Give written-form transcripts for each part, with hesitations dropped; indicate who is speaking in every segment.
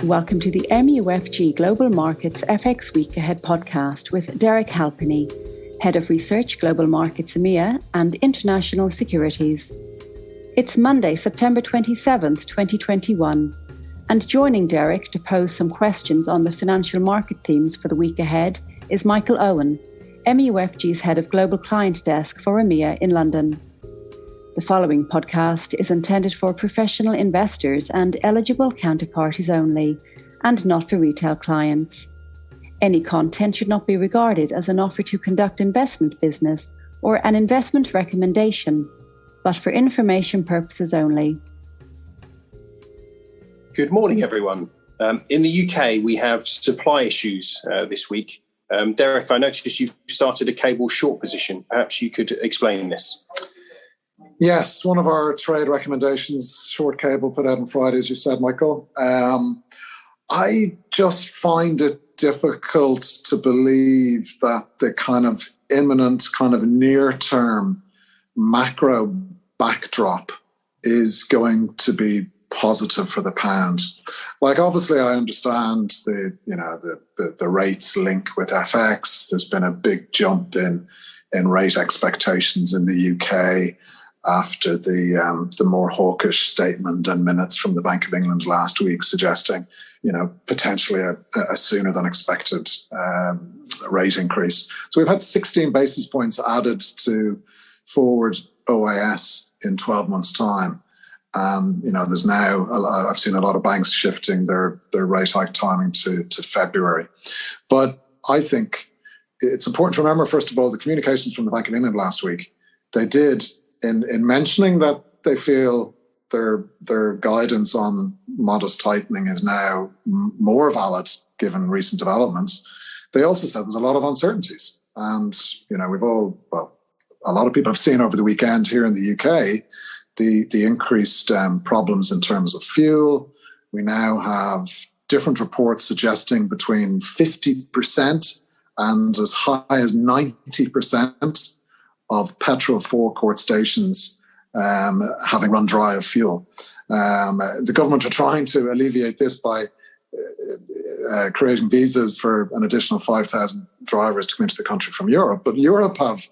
Speaker 1: Welcome to the MUFG Global Markets FX Week Ahead podcast with Derek Halpenny, Head of Research, Global Markets EMEA and International Securities. It's Monday, September 27th, 2021, and joining Derek to pose some questions on the financial market themes for the week ahead is Michael Owen, MUFG's Head of Global Client Desk for EMEA in London. The following podcast is intended for professional investors and eligible counterparties only, and not for retail clients. Any content should not be regarded as an offer to conduct investment business or an investment recommendation, but for information purposes only.
Speaker 2: Good morning, everyone. In the UK, we have supply issues this week. Derek, I noticed you've started a cable short position. Perhaps you could explain this.
Speaker 3: Yes, one of our trade recommendations, short cable, put out on Friday, as you said, Michael. I just find it difficult to believe that the kind of imminent, kind of near-term macro backdrop is going to be positive for the pound. Like, obviously, I understand the rates link with FX. There's been a big jump in rate expectations in the UK after the more hawkish statement and minutes from the Bank of England last week suggesting, potentially a sooner than expected rate increase. So we've had 16 basis points added to forward OAS in 12 months' time. There's now, I've seen a lot of banks shifting their rate hike timing to February. But I think it's important to remember, first of all, the communications from the Bank of England last week. They did, in mentioning that they feel their guidance on modest tightening is now more valid given recent developments. They also said there's a lot of uncertainties. And, a lot of people have seen over the weekend here in the UK the increased problems in terms of fuel. We now have different reports suggesting between 50% and as high as 90% of petrol forecourt stations having run dry of fuel. The government are trying to alleviate this by creating visas for an additional 5,000 drivers to come into the country from Europe. But Europe have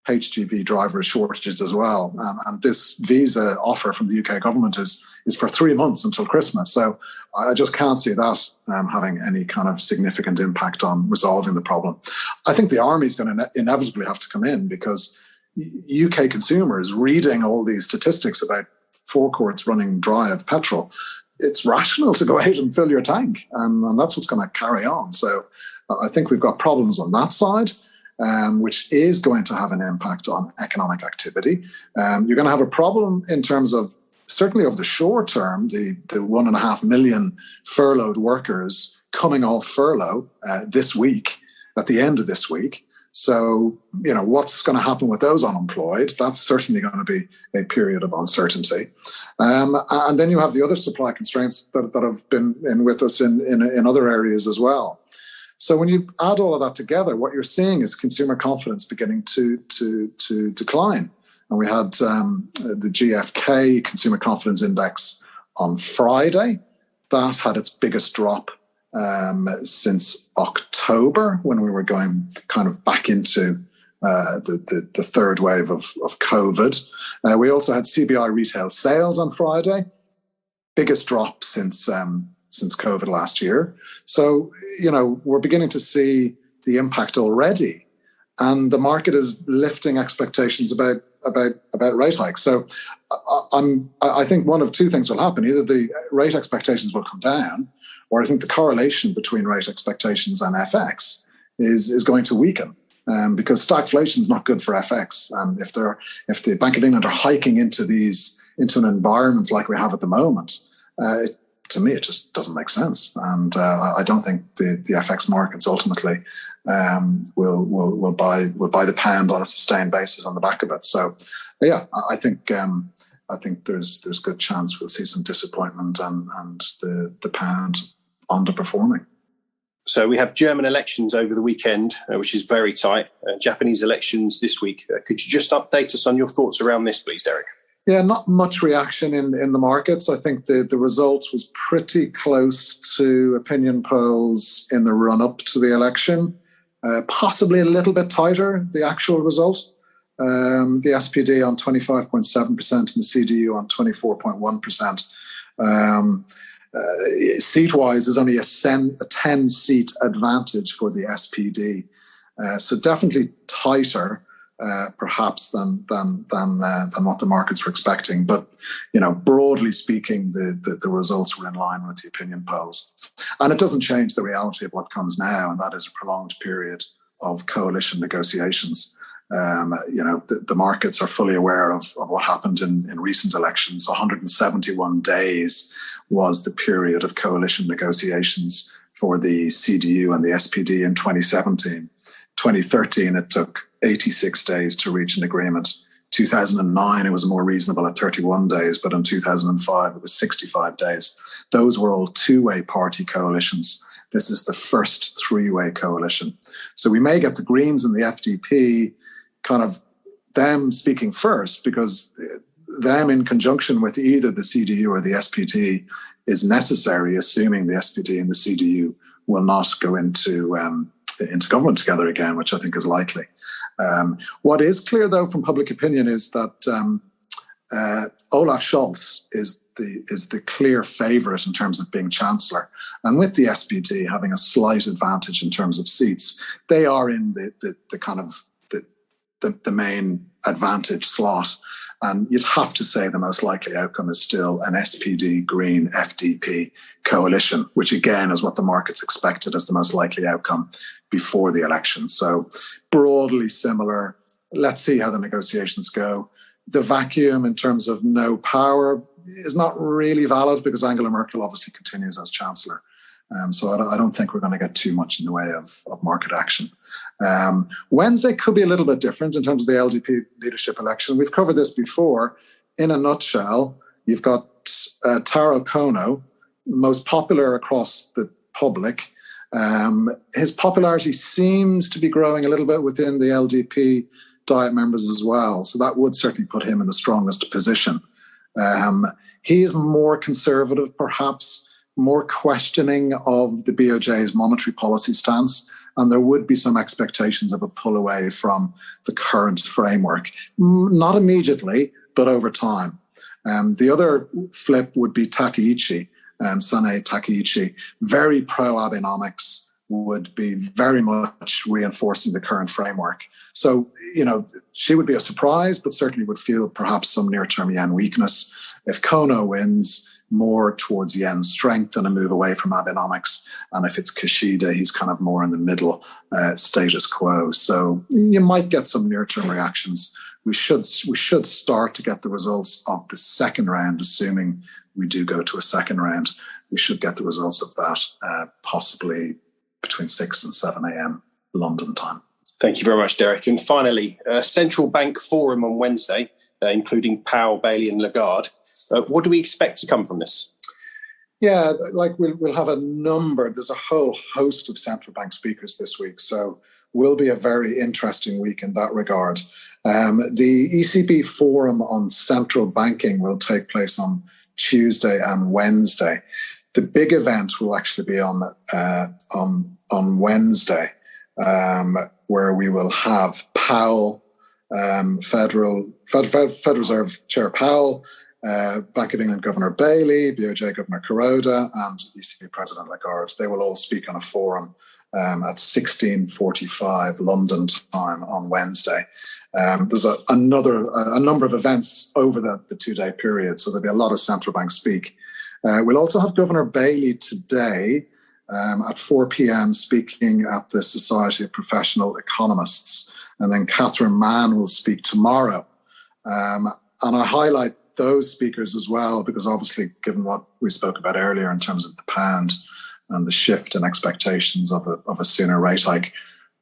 Speaker 3: HGV driver shortages as well. And this visa offer from the UK government is for 3 months until Christmas. So I just can't see that having any kind of significant impact on resolving the problem. I think the army is going to inevitably have to come in because UK consumers reading all these statistics about forecourts running dry of petrol, it's rational to go out and fill your tank. And that's what's going to carry on. So I think we've got problems on that side. Which is going to have an impact on economic activity. You're going to have a problem in terms of, certainly of the short term, the 1.5 million furloughed workers coming off furlough this week, at the end of this week. So, what's going to happen with those unemployed? That's certainly going to be a period of uncertainty. And then you have the other supply constraints that have been in with us in other areas as well. So when you add all of that together, what you're seeing is consumer confidence beginning to decline. And we had the GfK Consumer Confidence Index on Friday. That had its biggest drop since October, when we were going kind of back into the third wave of COVID. We also had CBI retail sales on Friday. Biggest drop since COVID last year. So, we're beginning to see the impact already. And the market is lifting expectations about rate hikes. So I think one of two things will happen. Either the rate expectations will come down, or I think the correlation between rate expectations and FX is going to weaken. Because stagflation is not good for FX. And if the Bank of England are hiking into an environment like we have at the moment, to me, it just doesn't make sense, and I don't think the FX markets ultimately will buy the pound on a sustained basis on the back of it. So, yeah, I think there's good chance we'll see some disappointment and the pound underperforming.
Speaker 2: So we have German elections over the weekend, which is very tight. Japanese elections this week. Could you just update us on your thoughts around this, please, Derek?
Speaker 3: Yeah, not much reaction in the markets. I think the result was pretty close to opinion polls in the run-up to the election, possibly a little bit tighter, the actual result. The SPD on 25.7% and the CDU on 24.1%. Seat-wise, there's only a 10-seat advantage for the SPD. So definitely tighter. Perhaps than what the markets were expecting, but broadly speaking, the results were in line with the opinion polls, and it doesn't change the reality of what comes now, and that is a prolonged period of coalition negotiations. The markets are fully aware of what happened in recent elections. 171 days was the period of coalition negotiations for the CDU and the SPD in 2017. 2013, it took 86 days to reach an agreement. 2009, it was more reasonable at 31 days, but in 2005, it was 65 days. Those were all two-way party coalitions. This is the first three-way coalition. So we may get the Greens and the FDP, kind of them speaking first, because them in conjunction with either the CDU or the SPD is necessary, assuming the SPD and the CDU will not go into government together again, which I think is likely. What is clear, though, from public opinion is that Olaf Scholz is the clear favourite in terms of being Chancellor. And with the SPD having a slight advantage in terms of seats, they are in the kind of the main advantage slot. And you'd have to say the most likely outcome is still an SPD, Green, FDP coalition, which again is what the markets expected as the most likely outcome before the election. So broadly similar. Let's see how the negotiations go. The vacuum in terms of no power is not really valid because Angela Merkel obviously continues as Chancellor. So I don't think we're going to get too much in the way of market action. Wednesday could be a little bit different in terms of the LDP leadership election. We've covered this before. In a nutshell, you've got Taro Kono, most popular across the public. His popularity seems to be growing a little bit within the LDP Diet members as well. So that would certainly put him in the strongest position. He is more conservative, perhaps, more questioning of the BOJ's monetary policy stance, and there would be some expectations of a pull away from the current framework. Not immediately, but over time. The other flip would be Takeichi, Sanae Takeichi, very pro-Abenomics, would be very much reinforcing the current framework. So, she would be a surprise, but certainly would feel perhaps some near-term yen weakness. If Kono wins, more towards yen strength and a move away from Abenomics. And if it's Kishida, he's kind of more in the middle status quo. So you might get some near-term reactions. We should start to get the results of the second round, assuming we do go to a second round. We should get the results of that possibly between 6 and 7 a.m. London time.
Speaker 2: Thank you very much, Derek. And finally, central bank forum on Wednesday, including Powell, Bailey and Lagarde. What do we expect to come from this?
Speaker 3: Yeah, we'll have a number. There's a whole host of central bank speakers this week. So will be a very interesting week in that regard. The ECB forum on central banking will take place on Tuesday and Wednesday. The big event will actually be on Wednesday, where we will have Powell, Federal Reserve Chair Powell, Bank of England Governor Bailey, BOJ Governor Kuroda, and ECB President Lagarde. They will all speak on a forum at 16:45 London time on Wednesday. There's a number of events over the 2-day period, so there'll be a lot of central banks speak. We'll also have Governor Bailey today at 4 p.m. speaking at the Society of Professional Economists, and then Catherine Mann will speak tomorrow. And I highlight those speakers as well, because obviously, given what we spoke about earlier in terms of the pound and the shift in expectations of a sooner rate hike,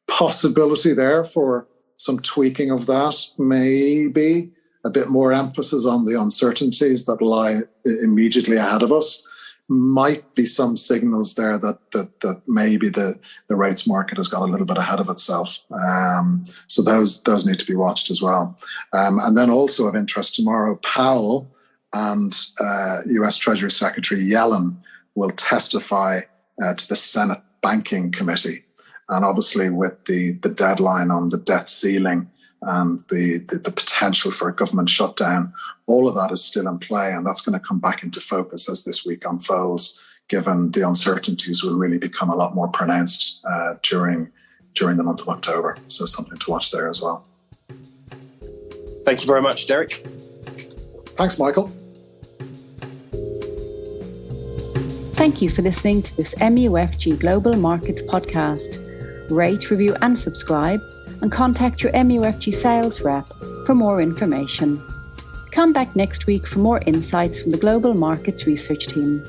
Speaker 3: possibility there for some tweaking of that, maybe a bit more emphasis on the uncertainties that lie immediately ahead of us. might be some signals there that maybe the rates market has got a little bit ahead of itself. So those need to be watched as well. And then also of interest tomorrow, Powell and US Treasury Secretary Yellen will testify to the Senate Banking Committee. And obviously with the deadline on the debt ceiling and the potential for a government shutdown, all of that is still in play, and that's going to come back into focus as this week unfolds, given the uncertainties will really become a lot more pronounced during the month of October. So something to watch there as well.
Speaker 2: Thank you very much, Derek.
Speaker 3: Thanks, Michael.
Speaker 1: Thank you for listening to this MUFG Global Markets podcast. Rate, review and subscribe, and contact your MUFG sales rep for more information. Come back next week for more insights from the Global Markets Research Team.